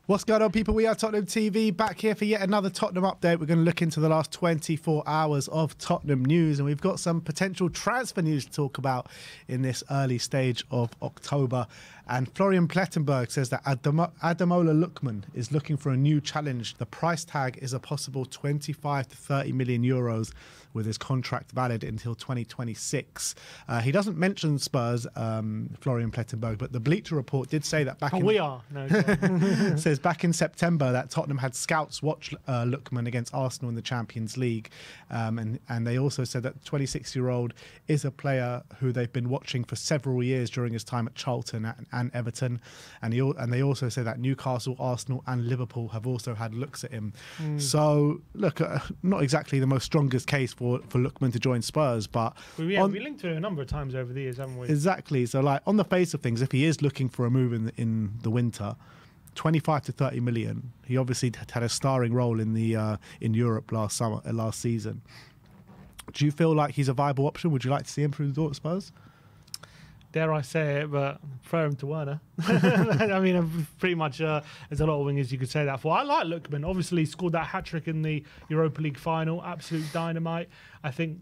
What's going on, people? We are Tottenham TV, back here for yet another Tottenham update. We're going to look into the last 24 hours of Tottenham news, and we've got some potential transfer news to talk about in this early stage of October. And Florian Plettenberg says that Ademola Lookman is looking for a new challenge. The price tag is a possible 25 to 30 million euros, with his contract valid until 2026. He doesn't mention Spurs, Florian Plettenberg, but the Bleacher Report did say that back says back in September that Tottenham had scouts watch Lookman against Arsenal in the Champions League. And they also said that the 26-year-old is a player who they've been watching for several years during his time at Charlton and Everton. And they also say that Newcastle, Arsenal and Liverpool have also had looks at him. So, look, not exactly the most strongest case for Lookman to join Spurs, but... we linked to it a number of times over the years, haven't we? Exactly. So, like, on the face of things, if he is looking for a move in the winter, 25 to 30 million. He obviously had a starring role in Europe last season. Do you feel like he's a viable option? Would you like to see him through the door at Spurs? Dare I say it, but throw him to Werner. I mean, pretty much there's a lot of wingers you could say that for. I like Lookman. Obviously, he scored that hat-trick in the Europa League final. Absolute dynamite. I think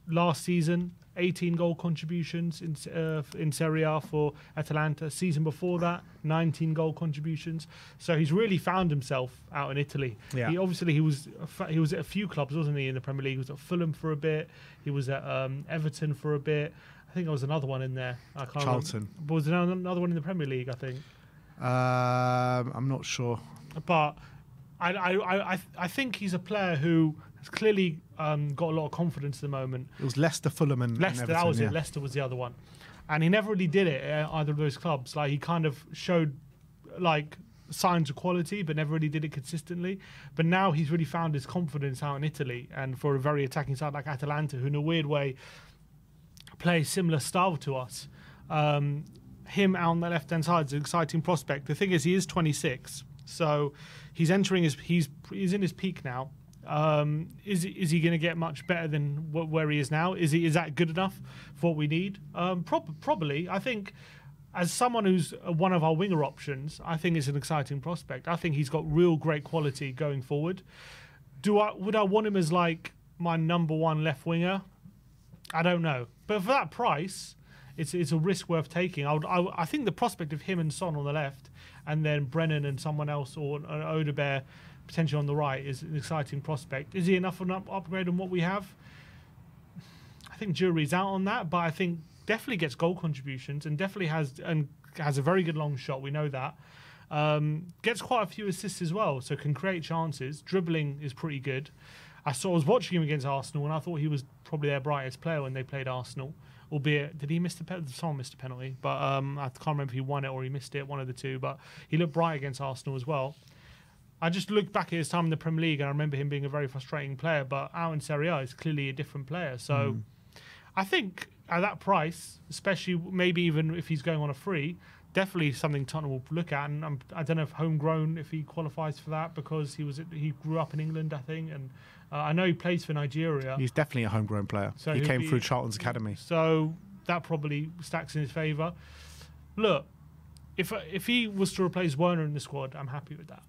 last season, 18 goal contributions in Serie A for Atalanta. Season before that, 19 goal contributions. So he's really found himself out in Italy. Yeah. He was at a few clubs, wasn't he, in the Premier League? He was at Fulham for a bit. He was at Everton for a bit. I think there was another one in there. I can't Charlton. But was there another one in the Premier League, I think? I'm not sure. But I think he's a player who has clearly got a lot of confidence at the moment. It was Leicester, Fulham and Leicester, Everton, that was it. Leicester was the other one. And he never really did it at either of those clubs. Like, he kind of showed like signs of quality, but never really did it consistently. But now he's really found his confidence out in Italy, and for a very attacking side like Atalanta, who in a weird way play a similar style to us. Him out on the left-hand side is an exciting prospect. The thing is, he is 26, so he's entering he's in his peak now. Is he going to get much better than where he is now? Is that good enough for what we need? Probably. I think, as someone who's one of our winger options, I think it's an exciting prospect. I think he's got real great quality going forward. Would I want him as like my number one left winger? I don't know, but for that price, it's a risk worth taking. I think the prospect of him and Son on the left, and then Brennan and someone else, or an Odebear potentially on the right, is an exciting prospect. Is he enough of an upgrade on what we have? I think jury's out on that, but I think definitely gets goal contributions and definitely has a very good long shot. We know that. Gets quite a few assists as well, so can create chances. Dribbling is pretty good. I was watching him against Arsenal, and I thought he was probably their brightest player when they played Arsenal. Albeit, did he miss the penalty? Someone missed a penalty, but I can't remember if he won it or he missed it, one of the two. But he looked bright against Arsenal as well. I just looked back at his time in the Premier League, and I remember him being a very frustrating player. But out in Serie A, he's clearly a different player. So I think at that price, especially maybe even if he's going on a free, definitely something Tottenham will look at. And I don't know if homegrown, if he qualifies for that, because he grew up in England, I think, and I know he plays for Nigeria. He's definitely a homegrown player. So he came through Charlton's academy. So that probably stacks in his favour. Look, if he was to replace Werner in the squad, I'm happy with that.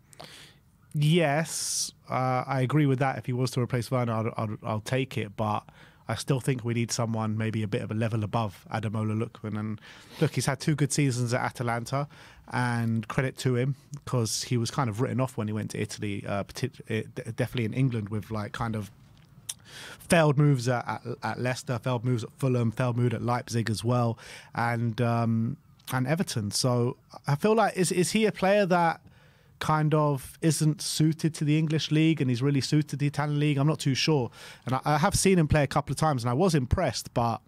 Yes, I agree with that. If he was to replace Werner, I'll take it. But I still think we need someone maybe a bit of a level above Ademola Lookman. And look, he's had 2 good seasons at Atalanta, and credit to him, because he was kind of written off when he went to Italy, definitely in England, with like kind of failed moves at Leicester, failed moves at Fulham, failed move at Leipzig as well, and Everton. So I feel like is he a player that kind of isn't suited to the English league and he's really suited to the Italian league? I'm not too sure. And I have seen him play a couple of times and I was impressed, but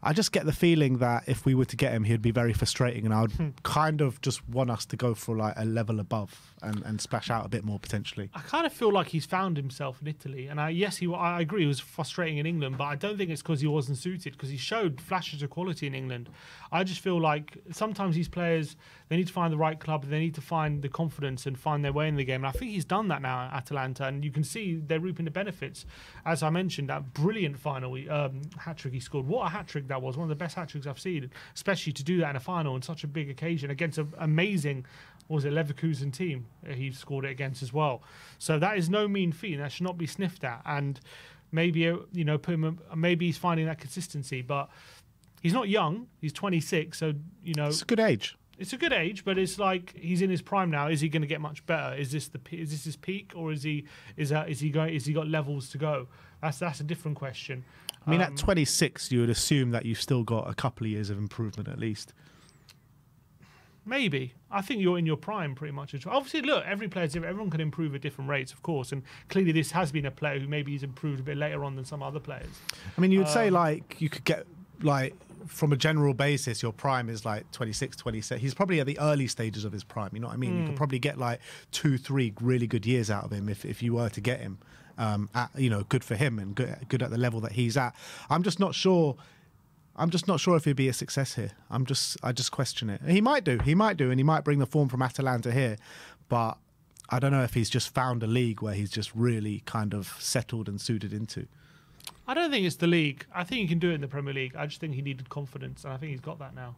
I just get the feeling that if we were to get him, he'd be very frustrating, and I would kind of just want us to go for like a level above and splash out a bit more potentially. I kind of feel like he's found himself in Italy, and I agree, he was frustrating in England, but I don't think it's because he wasn't suited, because he showed flashes of quality in England. I just feel like sometimes these players, they need to find the right club, they need to find the confidence and find their way in the game, and I think he's done that now at Atalanta, and you can see they're reaping the benefits. As I mentioned, that brilliant final hat-trick he scored. What a hat-trick that was, one of the best hat-tricks I've seen, especially to do that in a final on such a big occasion against an amazing what was it, Leverkusen team he scored it against as well. So that is no mean feat, and that should not be sniffed at. And maybe maybe he's finding that consistency, but he's not young. He's 26, so it's a good age. It's a good age, but it's like he's in his prime now. Is he going to get much better? Is this his peak, or is he got levels to go? That's a different question. I mean, at 26, you would assume that you've still got a couple of years of improvement at least. Maybe. I think you're in your prime pretty much. Obviously, look, every player, everyone can improve at different rates, of course. And clearly this has been a player who maybe he's improved a bit later on than some other players. I mean, you would say, like, you could get, like, from a general basis, your prime is like 26, 27. He's probably at the early stages of his prime, you know what I mean? You could probably get like 2-3 really good years out of him if you were to get him. Good for him and good at the level that he's at. I'm just not sure if he'd be a success here. I just question it. He might do, and he might bring the form from Atalanta here, but I don't know if he's just found a league where he's just really kind of settled and suited into. I don't think it's the league. I think he can do it in the Premier League. I just think he needed confidence, and I think he's got that now.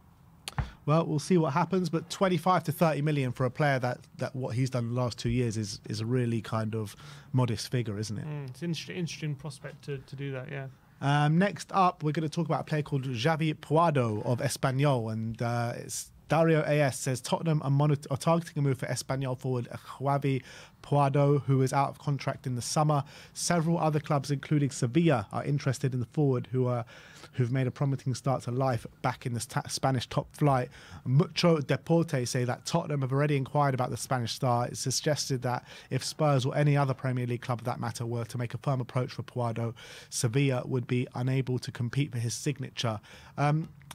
Well, we'll see what happens, but 25 to 30 million for a player that what he's done the last 2 years is a really kind of modest figure, isn't it? It's an interesting prospect to do that, yeah. Next up, we're going to talk about a player called Javi Puado of Espanyol, and it's Dario AS says Tottenham are targeting a move for Espanyol forward Javi Puado, who is out of contract in the summer. Several other clubs, including Sevilla, are interested in the forward who've made a promising start to life back in the Spanish top flight. Mucho Deporte say that Tottenham have already inquired about the Spanish star. It's suggested that if Spurs or any other Premier League club of that matter were to make a firm approach for Puado, Sevilla would be unable to compete for his signature.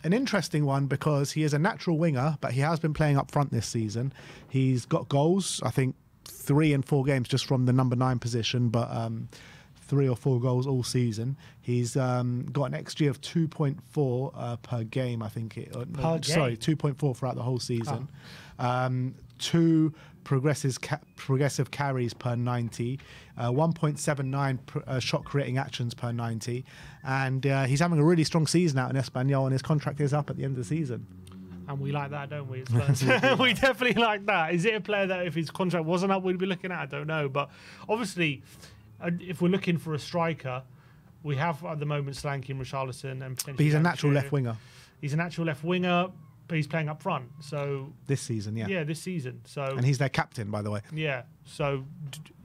An interesting one because he is a natural winger, but he has been playing up front this season. He's got goals, I think 3 in 4 games just from the number 9 position, but 3 or 4 goals all season. He's got an XG of 2.4 per game, I think. 2.4 throughout the whole season. 2 progressive carries per 90, 1.79 shot creating actions per 90, and he's having a really strong season out in Espanyol, and his contract is up at the end of the season. And we like that, don't we? We definitely like that. Is it a player that if his contract wasn't up, we'd be looking at? I don't know. But obviously, if we're looking for a striker, we have at the moment Solanke and Richarlison. And potentially but he's a natural left winger. He's a natural left winger, but he's playing up front. So this season, yeah. Yeah, this season. So and he's their captain, by the way. Yeah. So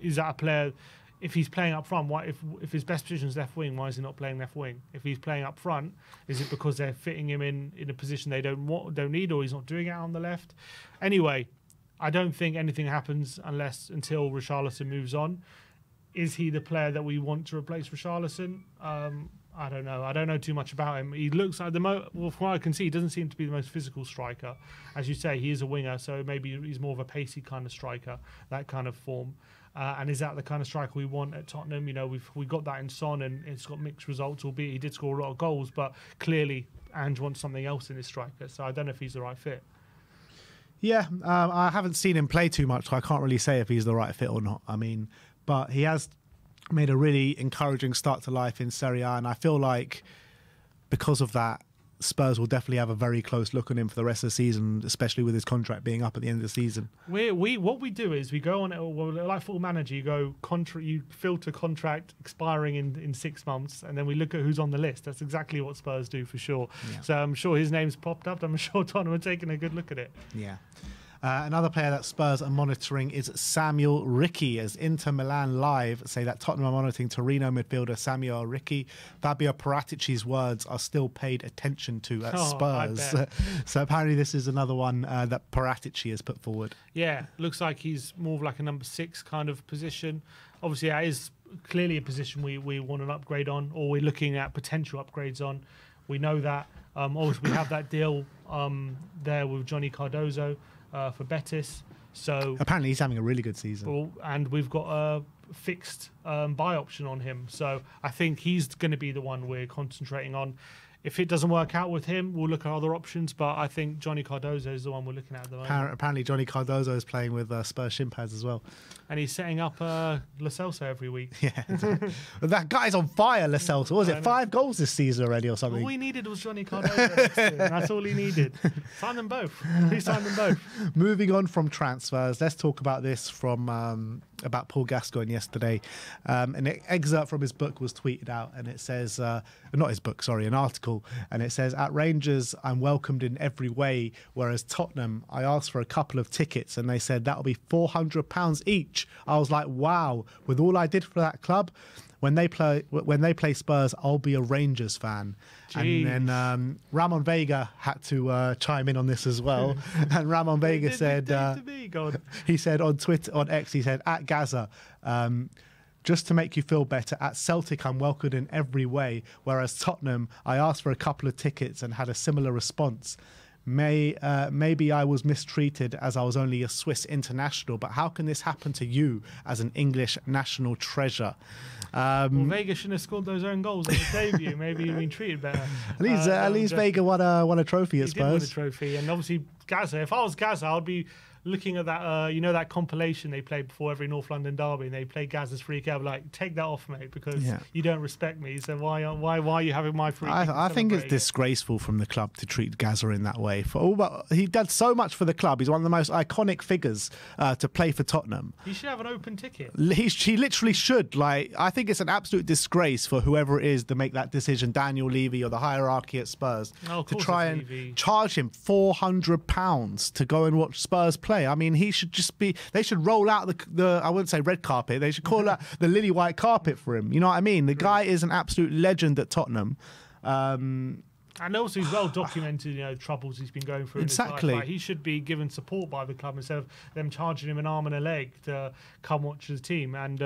is that a player... If he's playing up front, why? If his best position is left wing, why is he not playing left wing? If he's playing up front, is it because they're fitting him in a position they don't need, or he's not doing it on the left? Anyway, I don't think anything happens until Richarlison moves on. Is he the player that we want to replace Richarlison? I don't know. I don't know too much about him. He looks like from what I can see, he doesn't seem to be the most physical striker. As you say, he is a winger, so maybe he's more of a pacey kind of striker, that kind of form. And is that the kind of striker we want at Tottenham? You know, we got that in Son, and it's got mixed results, albeit he did score a lot of goals, but clearly Ange wants something else in his striker, so I don't know if he's the right fit. Yeah, I haven't seen him play too much, so I can't really say if he's the right fit or not. I mean, but he has made a really encouraging start to life in Serie A, and I feel like because of that, Spurs will definitely have a very close look on him for the rest of the season, especially with his contract being up at the end of the season. What we do is we go on, like Football Manager, you filter contract expiring in 6 months, and then we look at who's on the list. That's exactly what Spurs do for sure. Yeah. So I'm sure his name's popped up. I'm sure Tottenham are taking a good look at it. Yeah. Another player that Spurs are monitoring is Samuel Ricci, as Inter Milan Live say that Tottenham are monitoring Torino midfielder Samuel Ricci. Fabio Paratici's words are still paid attention to at Spurs. So apparently this is another one that Paratici has put forward. Yeah, looks like he's more of like a number 6 kind of position. Obviously, that is clearly a position we want an upgrade on, or we're looking at potential upgrades on. We know that. Obviously, we have that deal there with Johnny Cardozo for Betis. So apparently he's having a really good season. And we've got a fixed buy option on him. So I think he's going to be the one we're concentrating on. If it doesn't work out with him, we'll look at other options. But I think Johnny Cardozo is the one we're looking at the moment. Apparently Johnny Cardozo is playing with Spurs shin pads as well. and he's setting up Lo Celso every week. Yeah, exactly. That guy's on fire, Lo Celso. Was it 5 goals this season already or something? All he needed was Johnny Cardona next to him. That's all he needed. Sign them both. Please sign them both. Moving on from transfers, let's talk about this from about Paul Gascoigne yesterday. An excerpt from his book was tweeted out, and it says, not his book, sorry, an article, and it says, at Rangers, I'm welcomed in every way, whereas Tottenham, I asked for a couple of tickets, and they said that'll be £400 each. I was like, wow, with all I did for that club, when they play Spurs, I'll be a Rangers fan. Jeez. And then Ramon Vega had to chime in on this as well. And Ramon Vega said, he said on Twitter, on X, he said, at Gazza, just to make you feel better, at Celtic I'm welcomed in every way, whereas Tottenham, I asked for a couple of tickets and had a similar response. Maybe I was mistreated as I was only a Swiss international, but how can this happen to you as an English national treasure? Well, Vega shouldn't have scored those own goals in his debut. Maybe he'd been treated better. At least Vega won a trophy at Spurs. He did win a trophy, and obviously Gazza. If I was Gazza, I'd be looking at that, that compilation they played before every North London derby, and they play Gazza's free kick. Like, take that off, mate, because you don't respect me. So why are you having my free kick? I think it's disgraceful from the club to treat Gazza in that way. He did so much for the club. He's one of the most iconic figures to play for Tottenham. He should have an open ticket. He literally should. Like, I think it's an absolute disgrace for whoever it is to make that decision, Daniel Levy or the hierarchy at Spurs, to try and charge him £400 to go and watch Spurs play. I mean, he should just be. They should roll out the I wouldn't say red carpet. They should call out the lily white carpet for him. You know what I mean? The guy is an absolute legend at Tottenham. And also, he's well documented, troubles he's been going through. Exactly. In his life. Like, he should be given support by the club instead of them charging him an arm and a leg to come watch the team. And,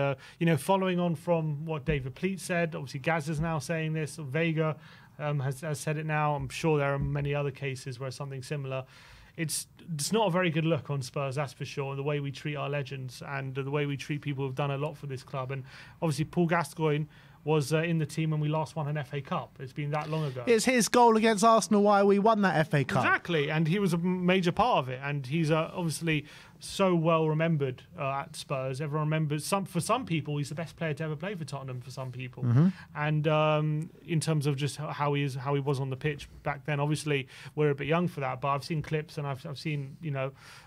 following on from what David Pleat said, obviously Gazza's now saying this, Vega has said it now. I'm sure there are many other cases where something similar. It's not a very good look on Spurs, that's for sure, the way we treat our legends and the way we treat people who've done a lot for this club. And obviously Paul Gascoigne was in the team when we last won an FA Cup. It's been that long ago. It's his goal against Arsenal why we won that FA Cup. Exactly, and he was a major part of it. And he's obviously so well remembered at Spurs. Everyone remembers. For some people, he's the best player to ever play for Tottenham. For some people, and in terms of just how he was on the pitch back then. Obviously, we're a bit young for that, but I've seen clips and I've seen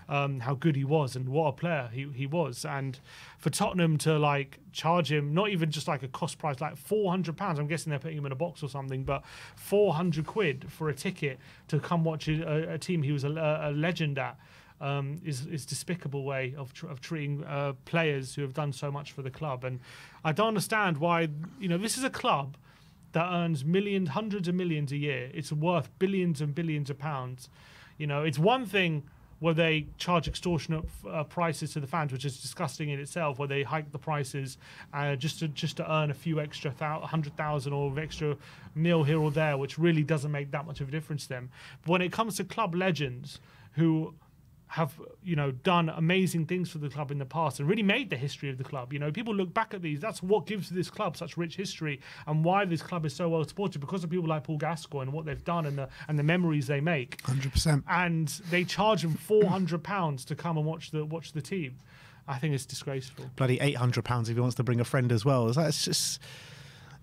how good he was and what a player he was. And for Tottenham to charge him, not even just like a cost price, like £400. I'm guessing they're putting him in a box or something, but £400 for a ticket to come watch a team he was a legend at. Is despicable way of treating players who have done so much for the club. And I don't understand why, this is a club that earns millions, hundreds of millions a year. It's worth billions and billions of pounds. It's one thing where they charge extortionate prices to the fans, which is disgusting in itself, where they hike the prices just to earn a few extra 100,000 or extra mil here or there, which really doesn't make that much of a difference to them. But when it comes to club legends who have done amazing things for the club in the past and really made the history of the club. People look back at these. That's what gives this club such rich history and why this club is so well supported, because of people like Paul Gascoigne and what they've done and the memories they make. 100%. And they charge him £400 to come and watch the team. I think it's disgraceful. Bloody £800 if he wants to bring a friend as well.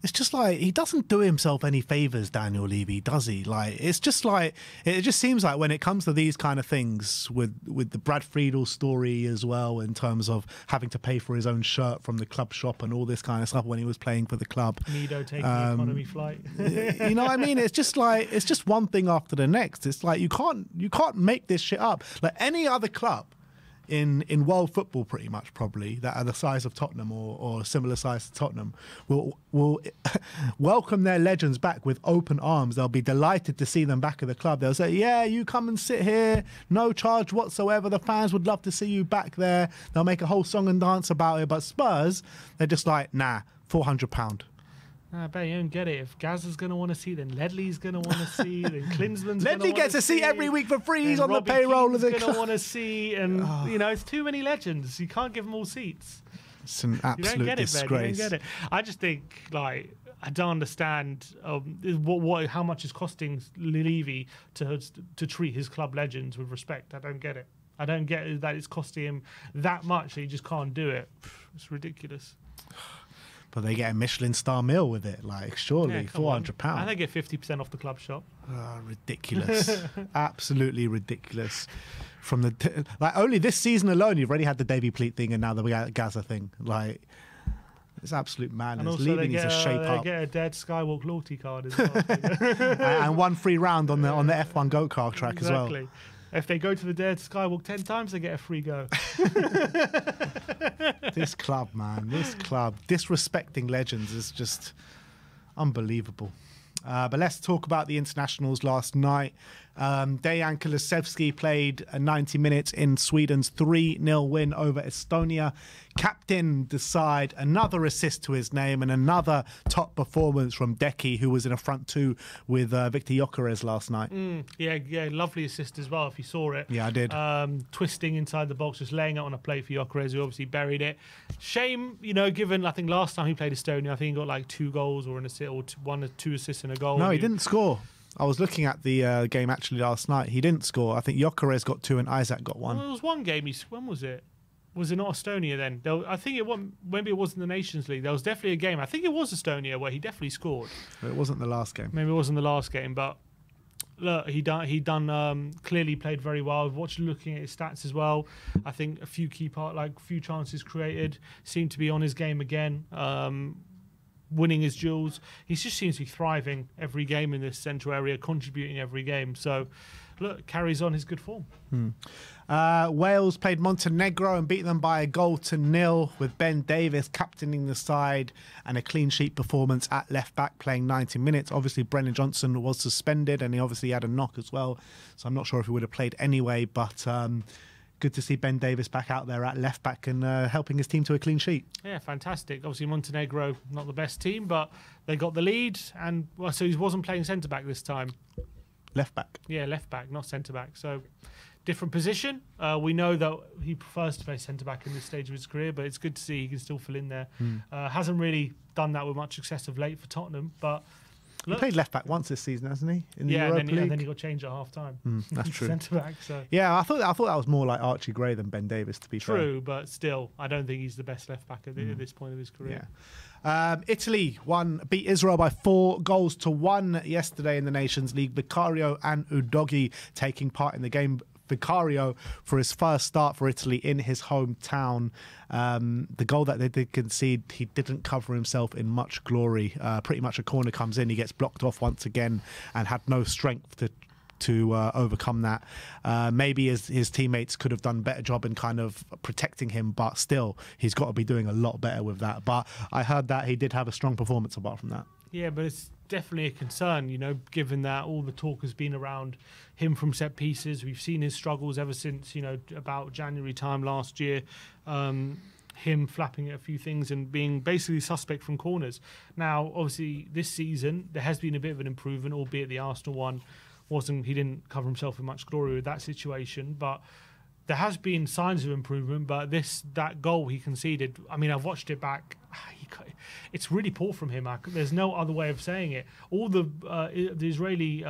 It's just like, he doesn't do himself any favours, Daniel Levy, does he? It just seems like when it comes to these kind of things, with the Brad Friedel story as well, in terms of having to pay for his own shirt from the club shop and all this kind of stuff when he was playing for the club. Nido taking the economy flight. You know what I mean? It's just one thing after the next. It's like, you can't make this shit up. Like any other club in world football, pretty much, probably, that are the size of Tottenham or similar size to Tottenham, will welcome their legends back with open arms. They'll be delighted to see them back at the club. They'll say, yeah, you come and sit here, no charge whatsoever. The fans would love to see you back there. They'll make a whole song and dance about it. But Spurs, they're just like, nah, £400. I bet you don't get it. If Gazza's going to want to see, then Ledley's going to want to see, then Klinsmann's Ledley gets a seat every week for free. He's on Robbie the payroll of the club. club. Going to want to see, and it's too many legends. You can't give them all seats. It's an absolute disgrace. You don't get it. I just think, I don't understand how much is costing Levy to treat his club legends with respect. I don't get it. I don't get that it's costing him that much that he just can't do it. It's ridiculous. But they get a Michelin star meal with it, like surely £400. And they get 50% off the club shop. Ridiculous, absolutely ridiculous. From the like only this season alone, you've already had the Davy Pleat thing and now the Gazza thing. Like it's absolute madness. And also Leaving is a shape up. They get a dead Skywalk loyalty card as well. And one free round on the F1 go-kart track as well. If they go to the Dare to Skywalk 10 times, they get a free go. This club, man, this club. Disrespecting legends is just unbelievable. But let's talk about the internationals last night. Dejan Kulusevski played 90 minutes in Sweden's 3-0 win over Estonia. Captain the side, another assist to his name and another top performance from Deki, who was in a front two with Victor Gyökeres last night. Yeah, lovely assist as well, if you saw it. Yeah, I did. Twisting inside the box, just laying it on a plate for Gyökeres, who obviously buried it. Shame, given, I think last time he played Estonia, I think he got like 2 goals or an assist, or 1 or 2 assists and a goal. No, he didn't score. I was looking at the game actually last night. He didn't score. I think Gyökeres got 2 and Isaac got 1. Well, it was one game. When was it? Was it not Estonia then? I think it wasn't. Maybe it wasn't the Nations League. There was definitely a game. I think it was Estonia where he definitely scored. But it wasn't the last game. Maybe it wasn't the last game, but look, he clearly played very well. I've watched looking at his stats as well. I think a few few chances created, seemed to be on his game again. Winning his duels. He just seems to be thriving every game in this central area, contributing every game. So, look, carries on his good form. Wales played Montenegro and beat them by 1-0 with Ben Davies captaining the side and a clean sheet performance at left back playing 90 minutes. Obviously, Brennan Johnson was suspended and he obviously had a knock as well. So I'm not sure if he would have played anyway, but good to see Ben Davies back out there at left back and helping his team to a clean sheet. Yeah, fantastic. Obviously, Montenegro, not the best team, but they got the lead. And so he wasn't playing centre-back this time. Left back. Yeah, left back, not centre-back. So different position. We know that he prefers to play centre-back in this stage of his career, but it's good to see he can still fill in there. Hasn't really done that with much success of late for Tottenham, but he played left back once this season, hasn't he? In the Europa League? And then he got changed at half time. That's true. Centre back. So yeah, I thought that was more like Archie Gray than Ben Davies, to be fair. True, but still, I don't think he's the best left back at this point of his career. Yeah. Italy beat Israel by 4-1 yesterday in the Nations League. Vicario and Udogi taking part in the game. Vicario for his first start for Italy in his hometown. The goal that they did concede, he didn't cover himself in much glory. Pretty much a corner comes in, he gets blocked off once again and had no strength to overcome that. Maybe his teammates could have done a better job in kind of protecting him, but still, he's got to be doing a lot better with that. But I heard that he did have a strong performance apart from that. Yeah, but it's definitely a concern, given that all the talk has been around him from set pieces. We've seen his struggles ever since, about January time last year. Him flapping at a few things and being basically suspect from corners. Now, obviously, this season, there has been a bit of an improvement, albeit the Arsenal one he didn't cover himself in much glory with that situation, but there has been signs of improvement. But that goal he conceded, I mean, I've watched it back. It's really poor from him. There's no other way of saying it. All the Israeli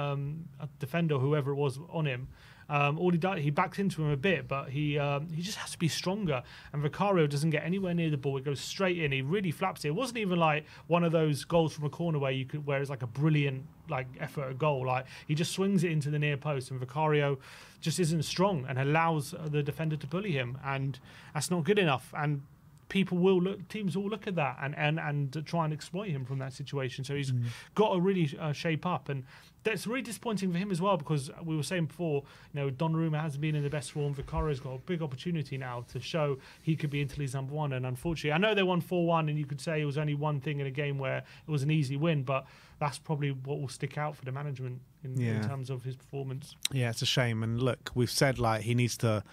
defender, whoever it was on him, all he does, he backs into him a bit, but he just has to be stronger. And Vicario doesn't get anywhere near the ball. It goes straight in. He really flaps it. It wasn't even like one of those goals from a corner where it's like a brilliant effort at goal. Like he just swings it into the near post, and Vicario just isn't strong and allows the defender to bully him, and that's not good enough. And teams will look at that and try and exploit him from that situation. So he's got to really shape up, and that's really disappointing for him as well, because we were saying before, Donnarumma hasn't been in the best form. Vicario's got a big opportunity now to show he could be Italy's number one, and unfortunately, I know they won 4-1, and you could say it was only one thing in a game where it was an easy win, but that's probably what will stick out for the management in terms of his performance. Yeah, it's a shame, and look, we've said he needs to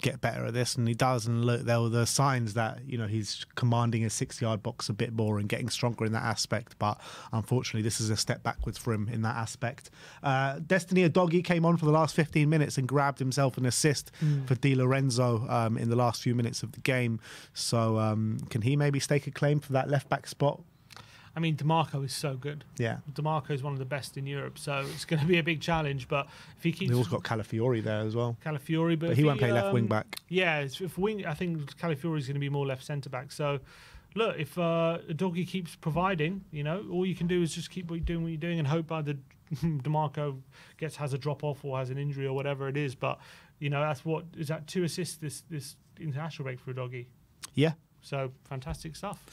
get better at this, and he does, and look, there were the signs that he's commanding his 6-yard box a bit more and getting stronger in that aspect, but unfortunately this is a step backwards for him in that aspect. Destiny Udogi came on for the last 15 minutes and grabbed himself an assist for Di Lorenzo in the last few minutes of the game, so can he maybe stake a claim for that left back spot? I mean, DeMarco is so good. Yeah. DeMarco is one of the best in Europe, so it's going to be a big challenge. But if he keeps... They also got Calafiori there as well. Calafiori, but he won't play left wing back. Yeah, if wing, I think Calafiori is going to be more left centre back. So, look, if Doggy keeps providing, you know, all you can do is just keep doing what you're doing and hope by the DeMarco has a drop off or has an injury or whatever it is. But you know, is that 2 assists this international break for Doggy? Yeah. So fantastic stuff.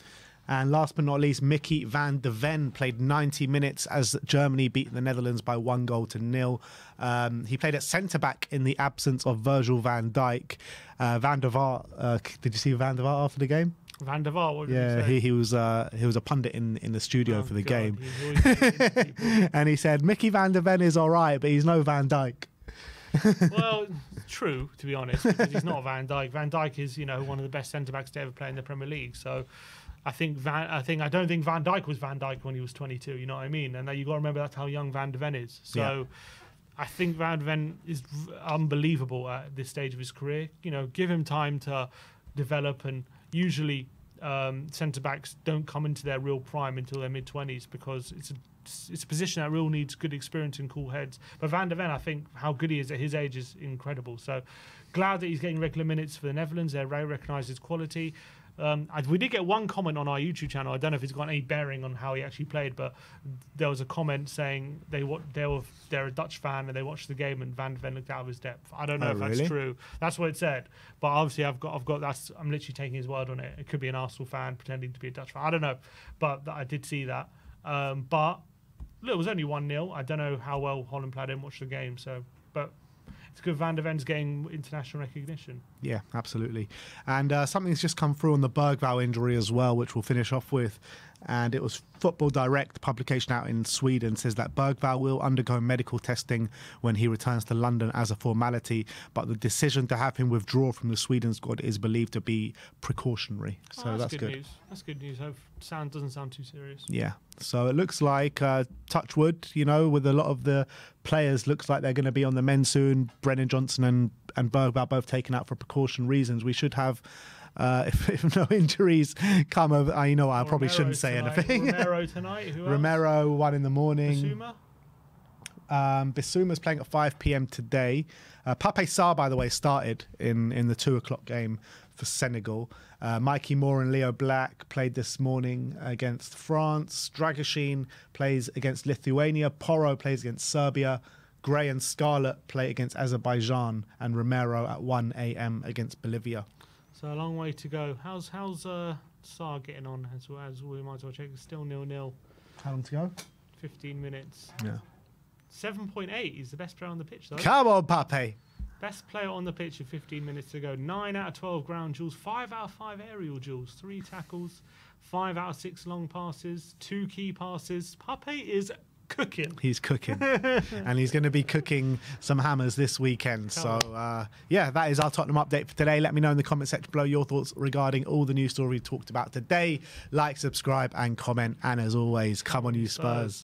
And last but not least, Mickey van de Ven played 90 minutes as Germany beat the Netherlands by 1-0. He played at centre-back in the absence of Virgil van Dijk. Van der Vaart, did you see Van der Vaart after the game? Van der Vaart, what did he was a pundit in the studio for the game. And he said, Mickey van de Ven is all right, but he's no Van Dijk. Well, true, to be honest, because he's not Van Dijk. Van Dijk is, you know, one of the best centre-backs to ever play in the Premier League, so... I don't think Van Dijk was Van Dijk when he was 22. You know what I mean? And you got to remember that's how young Van de Ven is. So yeah. I think Van de Ven is unbelievable at this stage of his career. You know, give him time to develop, and usually centre backs don't come into their real prime until their mid-20s because it's a position that really needs good experience and cool heads. But Van de Ven, I think how good he is at his age is incredible. So glad that he's getting regular minutes for the Netherlands. They recognise his quality. We did get one comment on our YouTube channel. I don't know if it's got any bearing on how he actually played, but there was a comment saying they're a Dutch fan and they watched the game and Van de Ven looked out of his depth. I don't know if that's true. That's what it said. But obviously I'm literally taking his word on it. It could be an Arsenal fan pretending to be a Dutch fan. I don't know, but I did see that. But look, it was only 1-0. I don't know how well Holland played. I didn't watch the game, but. It's good Van de Ven's getting international recognition. Yeah, absolutely. And something's just come through on the Bergvall injury as well, which we'll finish off with. And it was Football Direct, publication out in Sweden, says that Bergvall will undergo medical testing when he returns to London as a formality, but the decision to have him withdraw from the Sweden squad is believed to be precautionary. So that's good. News. That's good news. Doesn't sound too serious. Yeah. So it looks like, touch wood, you know, with a lot of the players, looks like they're going to be on the men soon. Brennan Johnson and Bergvall both taken out for precaution reasons. We should have... if no injuries come over, I probably shouldn't say anything. Romero tonight. Who else? Romero, 1 in the morning. Bissouma? Bissouma's playing at 5 p.m. today. Pape Sarr, by the way, started in the 2 o'clock game for Senegal. Mikey Moore and Leo Black played this morning against France. Dragoshin plays against Lithuania. Porro plays against Serbia. Gray and Scarlett play against Azerbaijan. And Romero at 1 a.m. against Bolivia. So a long way to go. How's Sarr getting on? As we might as well check. It's still 0-0. How long to go? 15 minutes. Yeah. 7.8. He's the best player on the pitch, though. Come on, Pape. Best player on the pitch with 15 minutes to go. 9 out of 12 ground duels. 5 out of 5 aerial duels. 3 tackles. 5 out of 6 long passes. 2 key passes. Pape is cooking. He's cooking. And he's going to be cooking some hammers this weekend. So, yeah, that is our Tottenham update for today. Let me know in the comment section below your thoughts regarding all the news stories we talked about today. Like, subscribe and comment. And as always, come on you Spurs.